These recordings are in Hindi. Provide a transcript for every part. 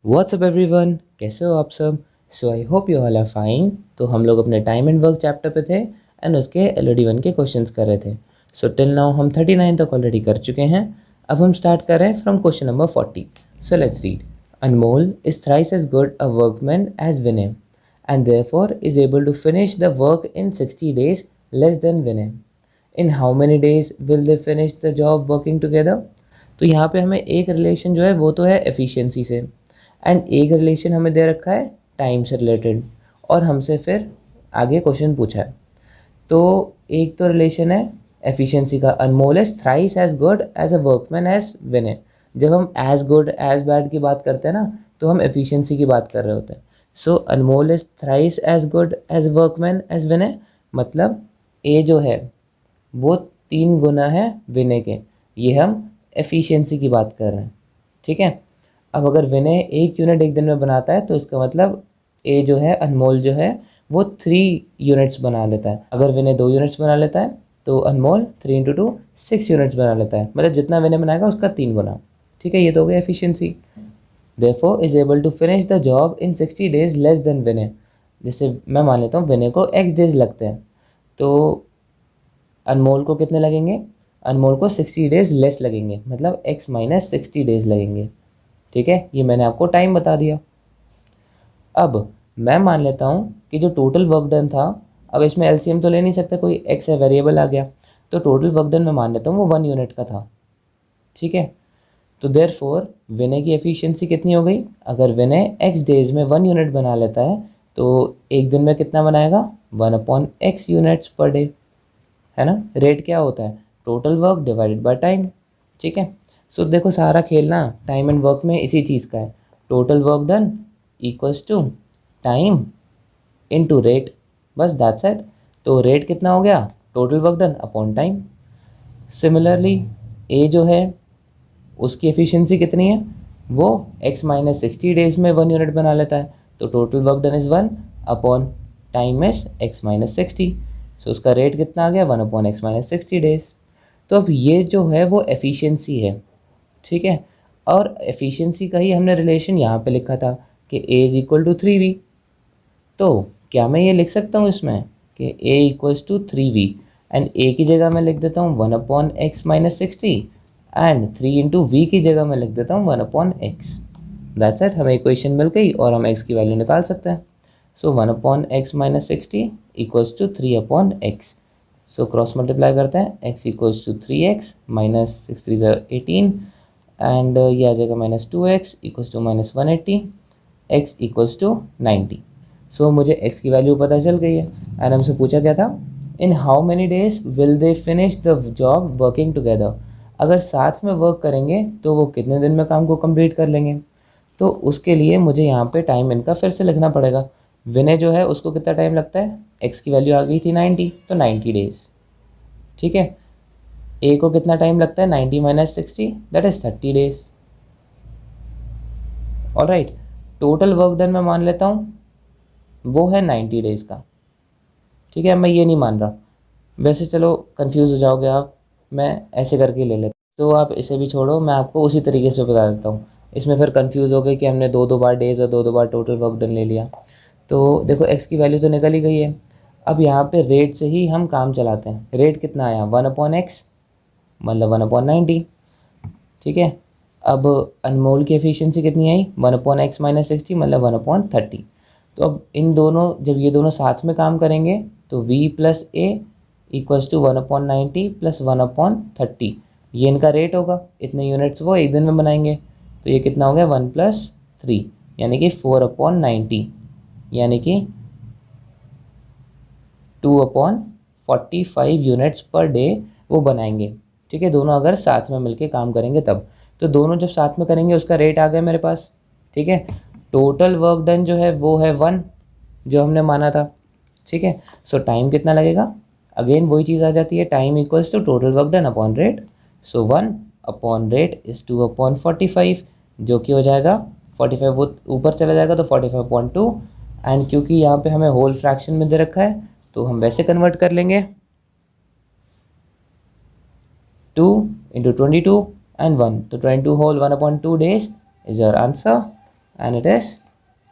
व्हाट्सअप एवरीवन, कैसे हो आप सब। So I hope you all are fine. तो हम लोग अपने टाइम एंड वर्क चैप्टर पे थे एंड उसके एलओडी 1 के क्वेश्चंस कर रहे थे। सो टिल नाउ हम 39 तक ऑलरेडी कर चुके हैं। अब हम स्टार्ट कर रहे हैं from question number 40। So let's read. Anmol is thrice as good a workman as Vinay and therefore is able to finish the work in 60 days less than Vinay. In how many days will they finish the job working together. तो यहाँ पे हमें एक रिलेशन जो है वो तो है एफिशिएंसी से, एंड एक रिलेशन हमें दे रखा है टाइम से रिलेटेड, और हमसे फिर आगे क्वेश्चन पूछा है। तो एक तो रिलेशन है एफिशिएंसी का, Anmol is thrice as good as a workman as Vinay. जब हम एज गुड एज बैड की बात करते हैं ना, तो हम एफिशिएंसी की बात कर रहे होते हैं। So Anmol is thrice as good as workman as Vinay, मतलब ए जो है वो 3 गुना है विनय के। ये हम एफिशिएंसी की बात कर रहे हैं, ठीक है। अब अगर विनय 1 यूनिट एक दिन में बनाता है तो इसका मतलब ए जो है, अनमोल जो है, वो 3 यूनिट्स बना लेता है। अगर विनय 2 यूनिट्स बना लेता है तो अनमोल 3 इंटू 2 6 यूनिट्स बना लेता है, मतलब जितना विनय बनाएगा उसका 3 गुना, ठीक है। ये तो हो गया efficiency. Therefore is able to finish the job in 60 days less than Vinay. जैसे मैं मान लेता हूँ विनय को x डेज लगते हैं, तो अनमोल को कितने लगेंगे, अनमोल को 60 days लेस लगेंगे, मतलब x माइनस 60 days लगेंगे, ठीक है। ये मैंने आपको टाइम बता दिया। अब मैं मान लेता हूँ कि जो टोटल वर्क डन था, अब इसमें एलसीएम तो ले नहीं सकते, कोई एक्स है वेरिएबल आ गया, तो टोटल वर्क डन मैं मान लेता हूँ वो 1 यूनिट का था, ठीक है। तो देयरफॉर विनय की एफिशिएंसी कितनी हो गई, अगर विनय एक्स डेज में 1 यूनिट बना लेता है तो एक दिन में कितना बनाएगा, 1/x यूनिट्स पर डे, है ना। रेट क्या होता है, total work divided by time, ठीक है। सो देखो सारा खेलना टाइम एंड वर्क में इसी चीज़ का है, total work done equals to time into rate, बस दैट्स इट। तो रेट कितना हो गया, total work done upon time. Similarly ए जो है उसकी एफिशिएंसी कितनी है, वो x माइनस 60 डेज में 1 यूनिट बना लेता है, तो total work done is 1 upon time is x minus 60। सो उसका रेट कितना आ गया, 1 अपॉन x माइनस 60 डेज। तो अब ये जो है वो एफिशिएंसी है, ठीक है। और एफिशिएंसी का ही हमने रिलेशन यहाँ पे लिखा था कि a is equal to 3v। तो क्या मैं ये लिख सकता हूँ इसमें कि a equals to 3v, and a की जगह मैं लिख देता हूँ 1 upon x minus 60, and 3 into v की जगह मैं लिख देता हूँ 1 अपॉन एक्स। दैट्स इट, हमें इक्वेशन मिल गई और हम x की वैल्यू निकाल सकते हैं। So 1 upon x minus 60 equals to 3 upon x. So cross multiply करते हैं, x equals to 3x minus 6 3 18, and ये आ जाएगा minus 2x equals to minus 180, x equals to 90। So मुझे x की वैल्यू पता चल गई है, एंड हमसे पूछा क्या था, इन how many days will they finish the job working together. अगर साथ में वर्क करेंगे तो वो कितने दिन में काम को कंप्लीट कर लेंगे। तो उसके लिए मुझे यहाँ पे टाइम इनका फिर से लिखना पड़ेगा। विनय जो है उसको कितना टाइम लगता है, x की वैल्यू आ गई थी 90, तो 90 डेज, ठीक है। ए को कितना टाइम लगता है, 90 minus 60 that is 30 days. Alright, total work done मैं मान लेता हूँ वो है 90 डेज का, ठीक है। मैं ये नहीं मान रहा, वैसे चलो कंफ्यूज हो जाओगे आप, मैं ऐसे करके ले लेता हूँ। तो आप इसे भी छोड़ो, मैं आपको उसी तरीके से बता देता हूँ। इसमें फिर कंफ्यूज हो गए कि हमने दो दो बार डेज और दो दो बार टोटल वर्क डन ले लिया। तो देखो एक्स की वैल्यू तो निकल ही गई है। अब यहाँ पे रेट से ही हम काम चलाते हैं। रेट कितना आया, 1 अपॉन एक्स, मतलब 1 अपॉन 90, ठीक है। अब अनमोल की एफिशिएंसी कितनी आई, 1 अपॉन एक्स माइनस 60, मतलब 1 अपॉन 30। तो अब इन दोनों, जब ये दोनों साथ में काम करेंगे तो v plus A equals to 1 upon 90 plus 1 upon 30, ये इनका रेट होगा, इतने यूनिट्स वो एक दिन में बनाएंगे। तो ये कितना हो गया, 1 प्लस 3, यानी कि 4 अपॉन 90, यानी कि 2 अपॉन 45 यूनिट्स पर डे वो बनाएंगे, ठीक है। दोनों अगर साथ में मिलके काम करेंगे तब, तो दोनों जब साथ में करेंगे उसका रेट आ गया मेरे पास, ठीक है। टोटल वर्क डन जो है वो है 1, जो हमने माना था, ठीक है। सो टाइम कितना लगेगा, अगेन वही चीज़ आ जाती है, time equals to total work done upon rate. So 1 upon rate is 2 upon 45, जो कि हो जाएगा 45, वो ऊपर चला जाएगा तो 45.2, एंड क्योंकि यहाँ पे हमें होल फ्रैक्शन में दे रखा है तो हम वैसे कन्वर्ट कर लेंगे, 2 इंटू 22 एंड 1, तो 22 whole 1 upon 2 days is your answer, and it is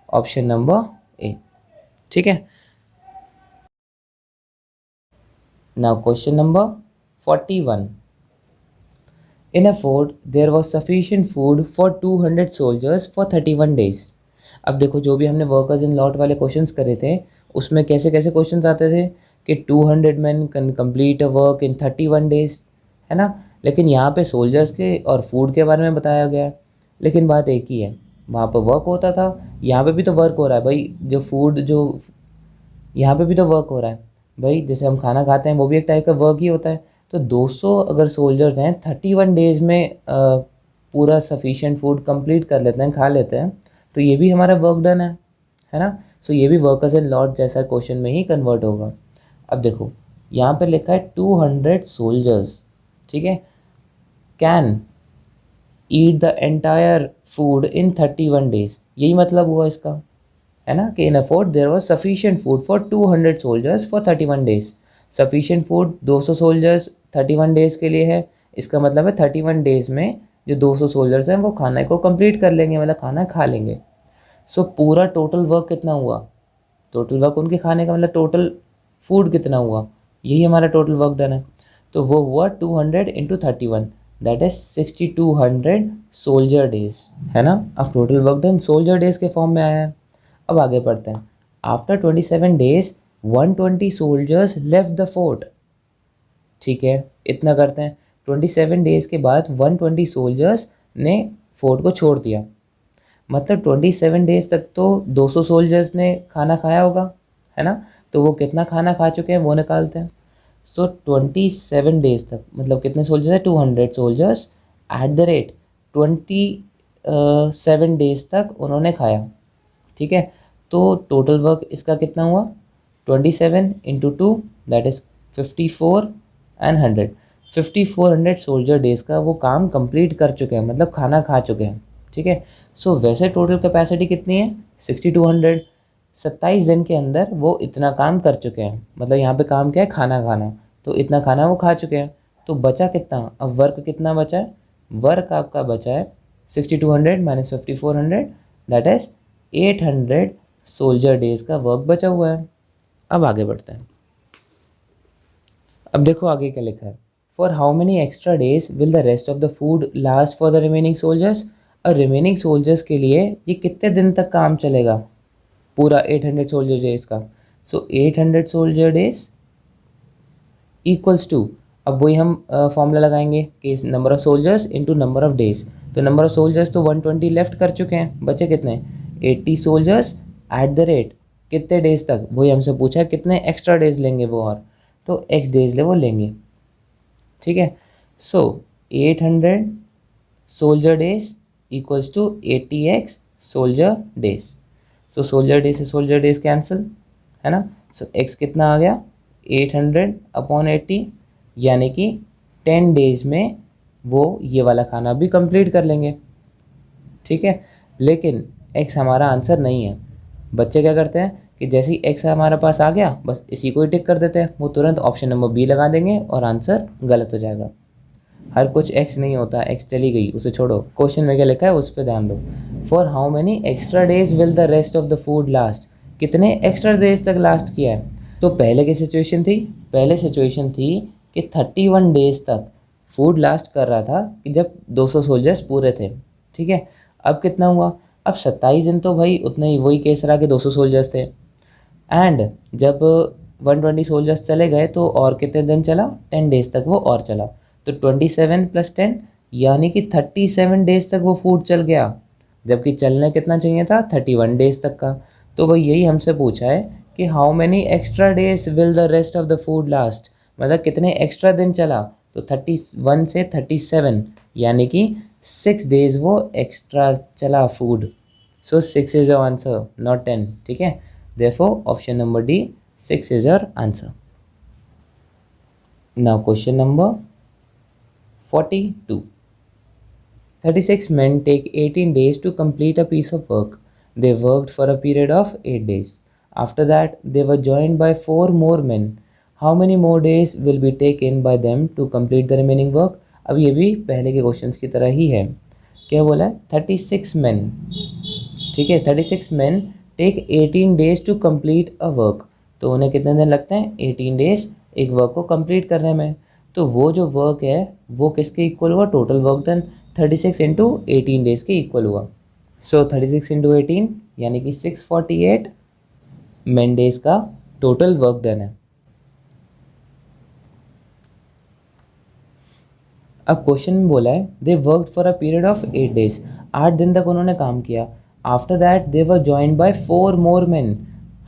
option number A. ठीक है, now question number 41। In a fort, there was sufficient food for 200 soldiers for 31 days. अब देखो, जो भी हमने वर्कर्स इन लॉट वाले क्वेश्चंस करे थे उसमें कैसे कैसे क्वेश्चंस आते थे कि 200 men can complete a work in 31 days, है ना। लेकिन यहाँ पे सोल्जर्स के और फूड के बारे में बताया गया है, लेकिन बात एक ही है, वहाँ पर वर्क होता था, यहाँ पे भी तो वर्क हो रहा है भाई। जो फूड जो यहाँ पे भी तो वर्क हो रहा है भाई, जैसे हम खाना खाते हैं वो भी एक टाइप का वर्क ही होता है। तो 200 अगर सोल्जर्स हैं 31 डेज में पूरा सफिशिएंट फूड कंप्लीट कर लेते हैं, खा लेते हैं, तो ये भी हमारा वर्क डन है ना। सो ये भी वर्कर्स इन लॉट जैसा क्वेश्चन में ही कन्वर्ट होगा। अब देखो, यहाँ पे लिखा है 200 सोल्जर्स, ठीक है, can eat the entire food in 31 days. यही मतलब हुआ इसका, है ना, कि in a fort there was sufficient food for 200 soldiers for 31 days. Sufficient food 200 soldiers 31 days के लिए है, इसका मतलब है 31 डेज में जो 200 सोल्जर्स हैं वो खाने को कंप्लीट कर लेंगे, मतलब खाना खा लेंगे। सो पूरा टोटल वर्क कितना हुआ, टोटल वर्क उनके खाने का मतलब टोटल फूड कितना हुआ, यही हमारा टोटल वर्क डन है। तो वो हुआ 200 into 31, that is 6200 soldier days, है ना। अब total work done soldier days के फॉर्म में आया है। अब आगे पढ़ते हैं। After 27 days 120 soldiers left the fort. ठीक है, इतना करते हैं। 27 डेज के बाद 120 सोल्जर्स ने फोर्ट को छोड़ दिया, मतलब 27 डेज तक तो 200 सोल्जर्स ने खाना खाया होगा, है ना। तो वो कितना खाना खा चुके हैं वो निकालते हैं। सो 27 डेज तक मतलब कितने सोल्जर्स है, 200 soldiers at the rate 27 days तक उन्होंने खाया। ठीक है, तो टोटल वर्क इसका कितना हुआ, 27 into 2 that is 54 and 100। 5400 soldier days का वो काम कंप्लीट कर चुके हैं, मतलब खाना खा चुके हैं। ठीक है, सो वैसे टोटल कैपेसिटी कितनी है, 6200। 27 दिन के अंदर वो इतना काम कर चुके हैं, मतलब यहाँ पे काम क्या है, खाना खाना, तो इतना खाना वो खा चुके हैं। तो बचा कितना, अब वर्क कितना बचा है, वर्क आपका बचा है 6200 minus 5400 that is 800 soldier days का वर्क बचा हुआ है। अब आगे बढ़ते हैं। अब देखो आगे क्या लिखा है, for how many extra days will the rest of the food last for the remaining soldiers. और रिमेनिंग सोल्जर्स के लिए ये कितने दिन तक काम चलेगा, पूरा 800 सोल्जर डेज का। सो 800 सोल्जर डेज इक्वल्स टू, अब वही हम फॉर्मूला लगाएंगे कि number of soldiers into number of days. तो नंबर ऑफ सोल्जर्स तो 120 लेफ्ट कर चुके हैं, बचे कितने, 80 सोल्जर्स एट द रेट कितने डेज तक, वही हमसे पूछा है कितने एक्स्ट्रा डेज लेंगे वो, और तो एक्स डेज ले वो लेंगे। ठीक है, so 800 soldier days equals to 80x soldier days. So soldier days से सोल्जर डेज कैंसिल, है ना। सो एक्स कितना आ गया, 800 अपॉन 80, यानी कि 10 डेज में वो ये वाला खाना भी कंप्लीट कर लेंगे। ठीक है, लेकिन एक्स हमारा आंसर नहीं है। बच्चे क्या करते हैं कि जैसे ही एक्स हमारे पास आ गया बस इसी को ही टिक कर देते हैं, वो तुरंत ऑप्शन नंबर बी लगा देंगे और आंसर गलत हो जाएगा। हर कुछ एक्स नहीं होता, एक्स चली गई उसे छोड़ो, क्वेश्चन में क्या लिखा है उस पर ध्यान दो। For how many extra days will the rest of the food last, कितने एक्स्ट्रा डेज तक लास्ट किया है। तो पहले की सिचुएशन थी, पहले सिचुएशन थी कि 31 डेज तक फूड लास्ट कर रहा था कि जब 200 सोल्जर्स पूरे थे। ठीक है, अब कितना हुआ, अब 27 दिन तो भाई उतना ही वही केस रहा कि 200 सोल्जर्स थे, एंड जब 120 सोल्जर्स चले गए तो और कितने दिन चला, 10 डेज तक वो और चला। तो 27 प्लस 10 यानी कि 37 डेज तक वो फूड चल गया, जबकि चलने कितना चाहिए था, 31 डेज तक का। तो वही यही हमसे पूछा है कि how many extra days will the rest of the food last, मतलब कितने एक्स्ट्रा दिन चला। तो 31 से 37 यानी कि 6 डेज वो एक्स्ट्रा चला food. So 6 is your answer not 10। ठीक है, therefore option number D 6 is your answer. Now question number 42. 36 men take 18 days to complete a piece of work. They worked for a period of 8 days. After that they were joined by 4 more men. How many more days will be taken by them to complete the remaining work? अब ये भी पहले के क्वेश्चंस की तरह ही है। क्या बोला है, 36 men ठीक है, 36 men take 18 days to complete a work. तो उन्हें कितने दिन लगते हैं? 18 डेज एक वर्क को कंप्लीट करने में। तो वो जो वर्क है वो किसके इक्वल हुआ? Total work done 36 into 18 days के इक्वल हुआ। सो 36 इंटू 18 यानी कि 648 मैन डेज का टोटल वर्क डन है। अब क्वेश्चन में बोला है they work for a period of 8 days, 8 दिन तक उन्होंने काम किया। After that they were joined by 4 more man,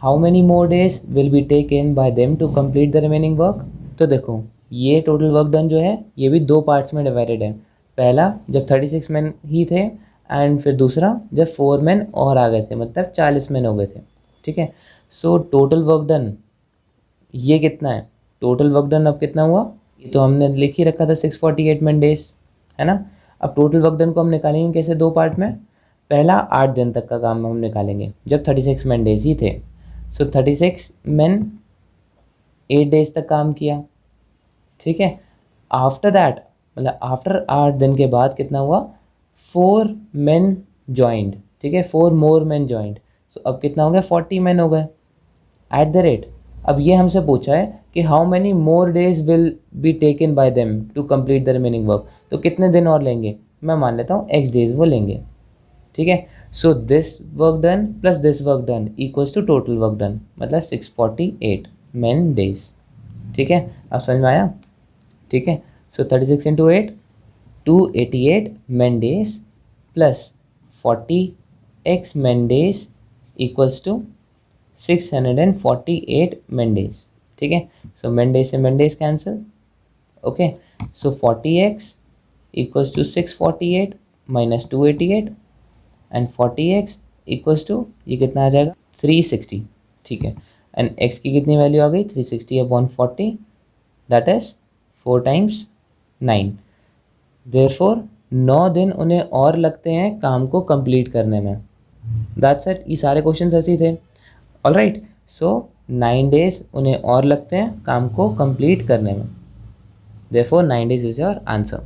how many more days will be taken by them to complete the remaining work. तो देखो ये टोटल वर्क डन जो है ये भी दो पार्ट्स में डिवाइडेड है। पहला जब 36 मैन ही थे एंड फिर दूसरा जब 4 मैन और आ गए थे, मतलब 40 मैन हो गए थे। ठीक है, सो टोटल वर्क डन ये कितना है? टोटल वर्क डन अब कितना हुआ? ये तो हमने लिख ही रखा था 648 मैन डेज, है ना। अब टोटल वर्क डन को हम निकालेंगे कैसे? दो पार्ट में। पहला 8 दिन तक का काम हम निकालेंगे जब 36 मैन डेज ही थे। सो 36 मैन 8 डेज तक काम किया। ठीक है, आफ्टर दैट मतलब आफ्टर 8 दिन के बाद कितना हुआ? 4 मैन ज्वाइंट। ठीक है, 4 मोर मैन ज्वाइंट। सो अब कितना हो गया? 40 मैन हो गए एट द रेट। अब ये हमसे पूछा है कि how many more days will be taken by them to complete the remaining work. तो कितने दिन और लेंगे? मैं मान लेता हूँ एक्स डेज वो लेंगे। ठीक है, so this work done plus this work done equals to total work done, मतलब 648 मैन डेज। ठीक है, अब समझ में आया? ठीक है, so 36 into 8 288 man days plus 40 X man days equals to 648 man days. ठीक है, सो मैन डेज से man days cancel. Okay, so 40x equals to 648 minus 288 and 40x equals to ये कितना आ जाएगा? 360। ठीक है, एंड x की कितनी वैल्यू आ गई? 360 upon 40, that is 4 times 9। Therefore 9 दिन उन्हें और लगते हैं काम को कंप्लीट करने में। दैट्स इट, ये सारे क्वेश्चन ऐसे ही थे। ऑलराइट, सो 9 डेज उन्हें और लगते हैं काम को कंप्लीट करने में। Therefore 9 days is your answer.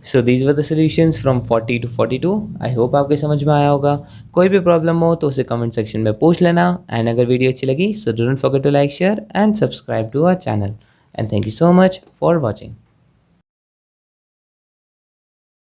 So these were the solutions from 40 to 42. I hope आपके समझ में आया होगा। कोई भी प्रॉब्लम हो तो उसे कमेंट सेक्शन में पूछ लेना। एंड अगर वीडियो अच्छी लगी so don't forget to like, share and subscribe to our channel. And thank you so much for watching.